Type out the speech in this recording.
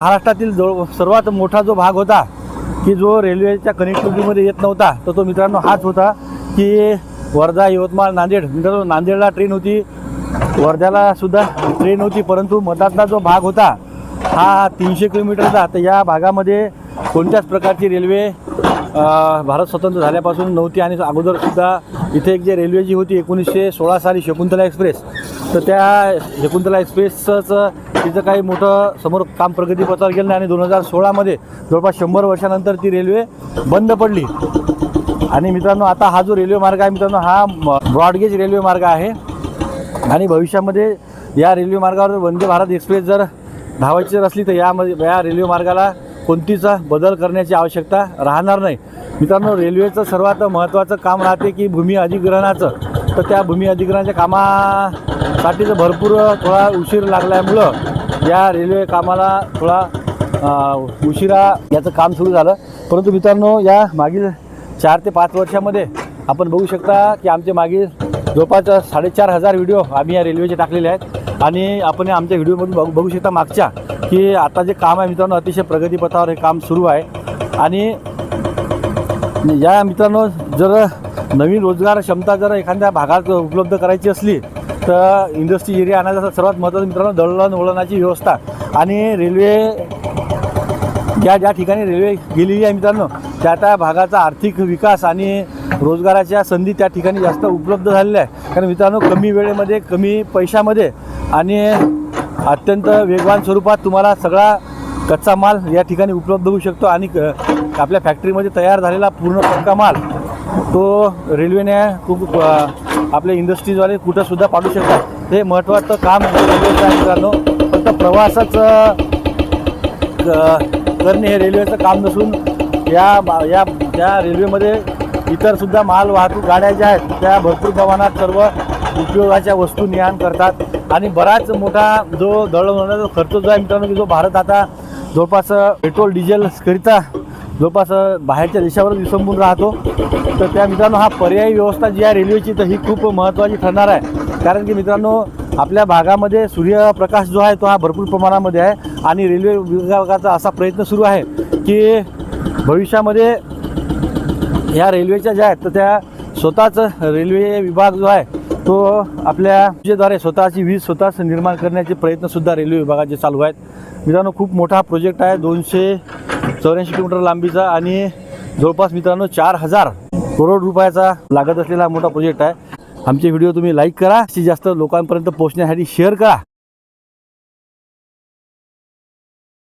महाराष्ट्रातील सर्वात मोठा जो भाग होता की जो रेल्वेच्या कनेक्टिव्हिटीमध्ये येत नव्हता तो मित्रांनो हाच होता की वर्धा यवतमाळ नांदेड. मित्रांनो नांदेडला ट्रेन होती, वर्ध्याला सुद्धा ट्रेन होती, परंतु मधातला जो भाग होता हा 300 किलोमीटरचा. तर या भागामध्ये कोणत्याच प्रकारची रेल्वे भारत स्वतंत्र झाल्यापासून नव्हती आणि अगोदरसुद्धा इथे एक जे रेल्वे जी होती 1916 साली शकुंतला एक्सप्रेस, तर त्या शकुंतला एक्सप्रेसचं तिचं काही मोठं समोर काम प्रगतीपथावर गेलं नाही आणि 2016मध्ये जवळपास 100 वर्षानंतर ती रेल्वे बंद पडली. आणि मित्रांनो आता हा जो रेल्वे मार्ग आहे मित्रांनो हा ब्रॉडगेज रेल्वे मार्ग आहे आणि भविष्यामध्ये या रेल्वे मार्गावर वंदे भारत एक्सप्रेस जर धावायची जर असली तर या रेल्वे मार्गाला कोणतीच बदल करण्याची आवश्यकता राहणार नाही. मित्रांनो रेल्वेचं सर्वात महत्त्वाचं काम राहते की भूमी अधिग्रहणाचं. तर त्या भूमी अधिग्रहणाच्या कामासाठीच भरपूर थोडा उशीर लागल्यामुळं या रेल्वे कामाला थोडा उशिरा याचं काम सुरू झालं. परंतु मित्रांनो या मागील 4 ते 5 वर्षामध्ये आपण बघू शकता की आमचे मागील जवळपास 4,500 व्हिडिओ आम्ही या रेल्वेचे टाकलेले आहेत आणि आपण आमच्या व्हिडिओमधून बघू शकता मागच्या की आता जे काम आहे मित्रांनो अतिशय प्रगतीपथावर हे काम सुरू आहे. आणि या मित्रांनो जर नवीन रोजगार क्षमता जर एखाद्या भागात उपलब्ध करायची असली तर इंडस्ट्री एरिया आणायचा सर्वात महत्त्वाचं मित्रांनो दळणवळणाची व्यवस्था आणि रेल्वे ज्या ठिकाणी रेल्वे गेलेली आहे मित्रांनो त्या भागाचा आर्थिक विकास आणि रोजगाराच्या संधी त्या ठिकाणी जास्त उपलब्ध झालेल्या आहे. कारण मित्रांनो कमी वेळेमध्ये कमी पैशामध्ये आणि अत्यंत वेगवान स्वरूपात तुम्हाला सगळा कच्चा माल या ठिकाणी उपलब्ध होऊ शकतो आणि आपल्या फॅक्टरीमध्ये तयार झालेला पूर्ण पक्का माल तो रेल्वेने खूप आपल्या इंडस्ट्रीजवाले कुठंसुद्धा पाठवू शकतात. हे महत्त्वाचं काम रेल्वेचं आहे मित्रांनो. फक्त प्रवासच करणे हे रेल्वेचं काम नसून या रेल्वेमध्ये इतरसुद्धा माल वाहतूक गाड्या ज्या आहेत त्या भरपूर प्रमाणात सर्व उपयोगाच्या वस्तू ने-आण करतात आणि बराच मोठा जो दळणवळणाचा खर्च जो आहे मित्रांनो की जो भारत आता जवळपास पेट्रोल डिझेलकरिता जवळपास बाहेरच्या देशावर विसंबून राहतो. तर त्या मित्रांनो हा पर्यायी व्यवस्था जी आहे रेल्वेची तर ही खूप महत्त्वाची ठरणार आहे. कारण की मित्रांनो आपल्या भागामध्ये सूर्यप्रकाश जो आहे तो हा भरपूर प्रमाणामध्ये आहे आणि रेल्वे विभागाचा असा प्रयत्न सुरू आहे की भविष्यामध्ये ह्या रेल्वेच्या ज्या आहेत तर त्या स्वतःच रेल्वे विभाग जो आहे तो आपल्या विजेद्वारे स्वतःची वीज स्वतःच निर्माण करण्याचे प्रयत्नसुद्धा रेल्वे विभागाचे चालू आहेत. मित्रांनो खूप मोठा प्रोजेक्ट आहे 284 किलोमीटर लांबीचा आणि जवळपास मित्रांनो 4,000 करोड रुपयाचा लागत असलेला मोठा प्रोजेक्ट आहे. आमचे व्हिडिओ तुम्ही लाईक करा, जास्तीत जास्त लोकांपर्यंत पोहोचण्यासाठी शेअर करा.